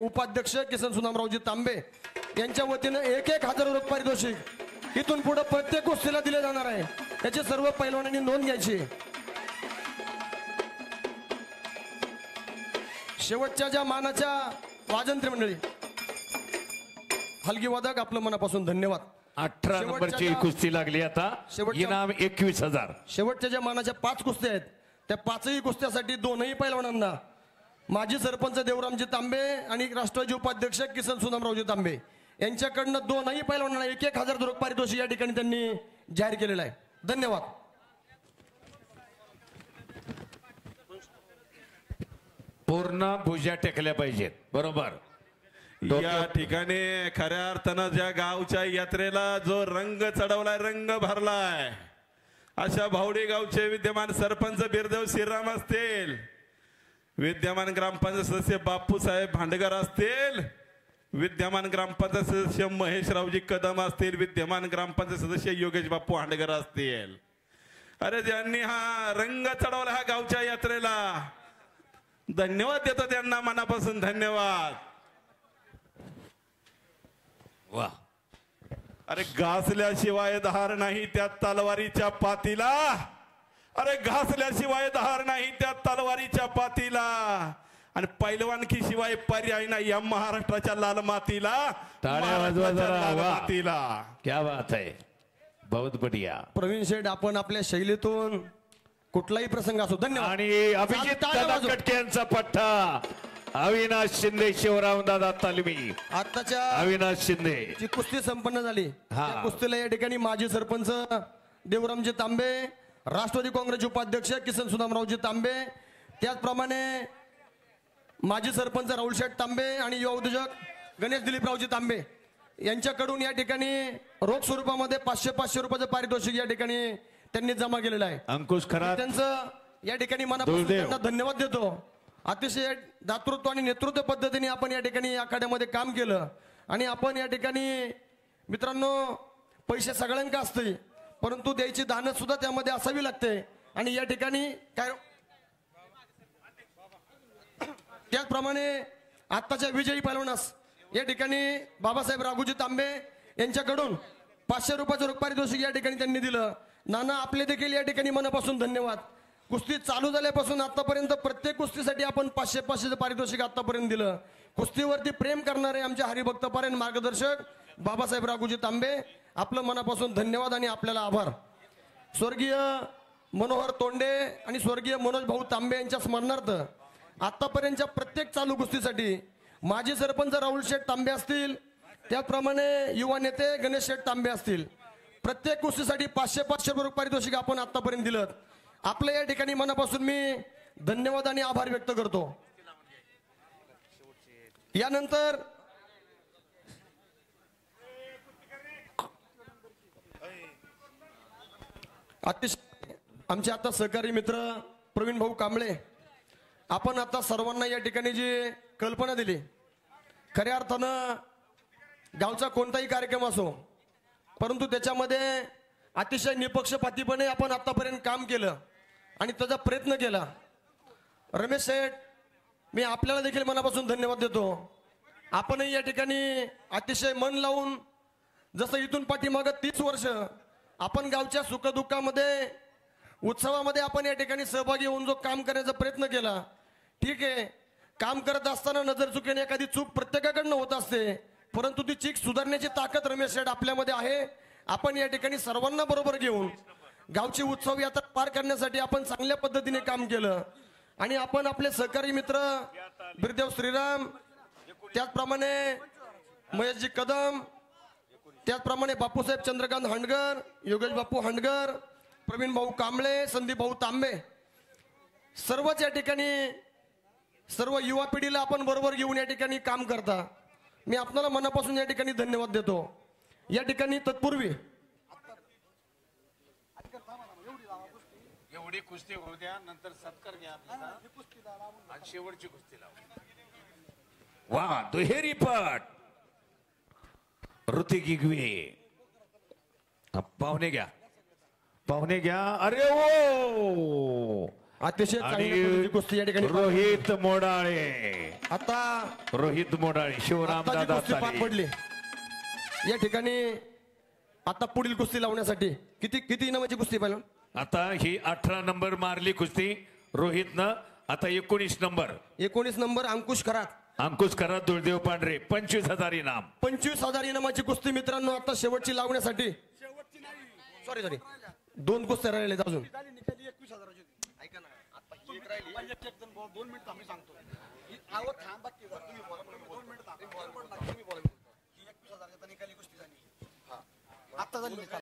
उपाध्यक्ष किसन सुदामरावजी तांबे यांच्या वतीने 1000 रुपये पारितोषिक इथून पुढे प्रत्येक गोष्टीला दिले जाणार आहे। याची सर्व पैलवानांनी नोंद घ्यायची। शेवटच्या ज्या मानाच्या वाजंत्री मंडळी हलगी वादक आपलं मनापासून धन्यवाद। 18 नंबरची कुस्ती लागली आता इनाम 21,000। शेवटच्या ज्या मानाच्या 5 कुस्त्या आहेत त्या 5ही कुस्त्यासाठी दोनही पैलवानांना माजी सरपंच देवरामजी तांबे आणि राष्ट्रवादी उपाध्यक्ष किसन सुदामरावजी तांबे यांच्याकडनं दोनही पैलवानांना 1000 रुपये पारितोषिक या ठिकाणी त्यांनी जाहीर केलेलं आहे। धन्यवाद। पूर्ण भुजा टेकल्या पाहिजेत बरोबर। या ठिकाणी खऱ्या अर्थानं ज्या गावच्या यात्रेला जो रंग चढवलाय रंग भरलाय अशा भावडी गावचे विद्यमान सरपंच बिरदेव श्रीराम असतील, विद्यमान ग्रामपंचायत सदस्य बापूसाहेब भांडगर असतील, विद्यमान ग्रामपंचायत सदस्य महेशरावजी कदम असतील, विद्यमान ग्रामपंचायत सदस्य योगेश बापू हांडगर असतील। अरे ज्यांनी हा रंग चढवला हा गावच्या यात्रेला धन्यवाद देतो त्यांना मनापासून धन्यवाद। वाह अरे घासल्याशिवाय धार नाही त्या तलवारीच्या पातीला, अरे घासल्याशिवाय धार नाही त्या तलवारीच्या पातीला, आणि पैलवानकी शिवाय पर्याय नाही या महाराष्ट्राच्या लाल मातीला। टाळ्या वाजवा जरा, मातीला क्या बात है, बहुत बढ़िया। प्रवीण शेठ आपण आपल्या शैलीतून कुठलाही प्रसंग असो धन्यवाद। आणि अभिजित दादा कटके यांचा पट्टा अविनाश शिंदे शिवराम दादा तालमी आताच्या अविनाश शिंदे जी कुस्ती संपन्न झाली त्या कुस्तीला या ठिकाणी माजी सरपंच देवरामजी तांबे, राष्ट्रवादी काँग्रेसचे उपाध्यक्ष किसन सुदामरावजी तांबे, त्याचप्रमाणे माजी सरपंच राहुल शेठ तांबे आणि युवा उद्योजक गणेश दिलीपरावजी तांबे यांच्याकडून या ठिकाणी रोख स्वरूपामध्ये 500 रुपयाचं पारितोषिक या ठिकाणी त्यांनी जमा केलेलं आहे। अंकुश खरात त्यांचं या ठिकाणी मनापासून त्यांना धन्यवाद देतो। अतिशय दातृत्व आणि नेतृत्व पद्धतीने आपण या ठिकाणी आखाड्यामध्ये काम केलं आणि आपण या ठिकाणी मित्रांनो पैसे सगळ्यांका असते परंतु द्यायची दानत सुद्धा त्यामध्ये असावी लागते आणि या ठिकाणी काय त्याचप्रमाणे आत्ताच्या विजयी पैलवानास या ठिकाणी बाबासाहेब राघोजी तांबे यांच्याकडून 500 रुपयाचं पारितोषिक या ठिकाणी त्यांनी दिलं। नाना आपले देखील या ठिकाणी मनापासून धन्यवाद। कुस्ती चालू झाल्यापासून आतापर्यंत प्रत्येक कुस्तीसाठी आपण 500 पारितोषिक आतापर्यंत दिलं। कुस्तीवरती प्रेम करणारे आमचे हरिभक्त पारायण मार्गदर्शक बाबासाहेब राघोजी तांबे आपलं मनापासून धन्यवाद आणि आपल्याला आभार। स्वर्गीय मनोहर तोंडे आणि स्वर्गीय मनोज भाऊ तांबे यांच्या स्मरणार्थ आतापर्यंतच्या प्रत्येक चालू कुस्तीसाठी माजी सरपंच राहुल शेठ तांबे असतील, त्याचप्रमाणे युवा नेते गणेश शेठ तांबे असतील, प्रत्येक कुस्तीसाठी 500 रुपये पारितोषिक आपण आतापर्यंत दिलं। आपल्या या ठिकाणी मनापासून मी धन्यवाद आणि आभार व्यक्त करतो। यानंतर अतिशय आमचे आता सहकारी मित्र प्रवीण भाऊ कांबळे आपण आता सर्वांना या ठिकाणी जी कल्पना दिली खऱ्या अर्थानं गावचा कोणताही कार्यक्रम असो परंतु त्याच्यामध्ये अतिशय निपक्षपातीपणे आपण आतापर्यंत काम केलं आणि त्याचा प्रयत्न केला। रमेश शेठ मी आपल्याला देखील मनापासून धन्यवाद देतो। आपणही या ठिकाणी अतिशय मन लावून जसं इथून पाठीमागं 30 वर्ष आपण गावच्या सुखदुःखामध्ये उत्सवामध्ये आपण या ठिकाणी सहभागी होऊन जो काम करण्याचा प्रयत्न केला, ठीक आहे काम करत असताना नजर चुकीने एखादी चूक प्रत्येकाकडनं होत असते परंतु ती चूक सुधारण्याची ताकद रमेश शेठ आपल्यामध्ये आहे। आपण या ठिकाणी सर्वांना बरोबर घेऊन गावची उत्सव यात्रा पार करण्यासाठी आपण चांगल्या पद्धतीने काम केलं आणि आपण आपले सहकारी मित्र बिरदेव श्रीराम, त्याचप्रमाणे महेशजी कदम, त्याचप्रमाणे बापूसाहेब चंद्रकांत हांडगर, योगेश बापू हांडगर, प्रवीण भाऊ कांबळे, संदीप भाऊ तांबे सर्वच या ठिकाणी सर्व युवा पिढीला आपण बरोबर घेऊन या ठिकाणी काम करता। मी आपल्याला मनापासून या ठिकाणी धन्यवाद देतो। या ठिकाणी तत्पूर्वी एवढी कुस्ती होऊ द्या नंतर सत्कार घ्या आणि शेवटची कुस्ती लावू। वाह दुहेरी पट ऋतिक इगवे पाहुणे घ्या अरे ओ अतिशय चांगल्या आणि पद्धतीची कुस्ती या ठिकाणी रोहित मोडाळे आता रोहित मोडाळे शिवराम आत्ताची दादा कुस्ती पार पडली या ठिकाणी. आता पुढील कुस्ती लावण्यासाठी किती इनामाची कुस्ती पहिला? आता ही 18 नंबर मारली कुस्ती रोहितनं. आता 19 नंबर 19 नंबर अंकुश खरात अंकुश खरात दुर्देव पांढरे 25,000 इनाम. 25,000 इनामाची कुस्ती मित्रांनो आता शेवटची लावण्यासाठी. सॉरी 2 कुस्त्या राहिलेत अजून. ऐका ना आता ही एक राहिली. 2 मिनिट आम्ही सांगतो. आहो थांबा की जरा. तुम्ही बोला म्हणून 2 मिनिट थांबा. तुम्ही बोला. ही 21,000 च्या निकाली कुस्ती झाली. आता झाली निकाल.